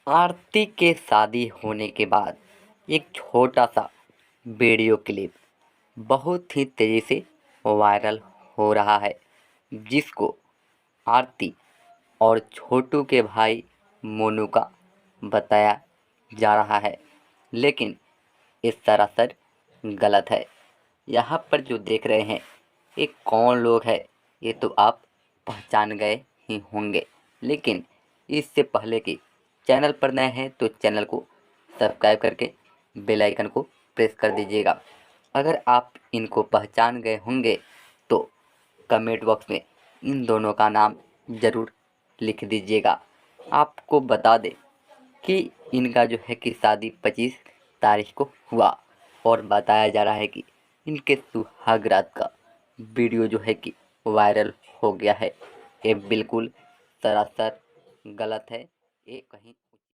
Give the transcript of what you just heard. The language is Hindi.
आरती के शादी होने के बाद एक छोटा सा वीडियो क्लिप बहुत ही तेज़ी से वायरल हो रहा है, जिसको आरती और छोटू के भाई मोनू का बताया जा रहा है, लेकिन ये सरासर गलत है। यहाँ पर जो देख रहे हैं ये कौन लोग हैं, ये तो आप पहचान गए ही होंगे। लेकिन इससे पहले कि चैनल पर नए हैं तो चैनल को सब्सक्राइब करके बेल आइकन को प्रेस कर दीजिएगा। अगर आप इनको पहचान गए होंगे तो कमेंट बॉक्स में इन दोनों का नाम ज़रूर लिख दीजिएगा। आपको बता दें कि इनका जो है कि शादी 25 तारीख को हुआ और बताया जा रहा है कि इनके सुहाग रात का वीडियो जो है कि वायरल हो गया है। ये बिल्कुल सरासर गलत है। ये कहीं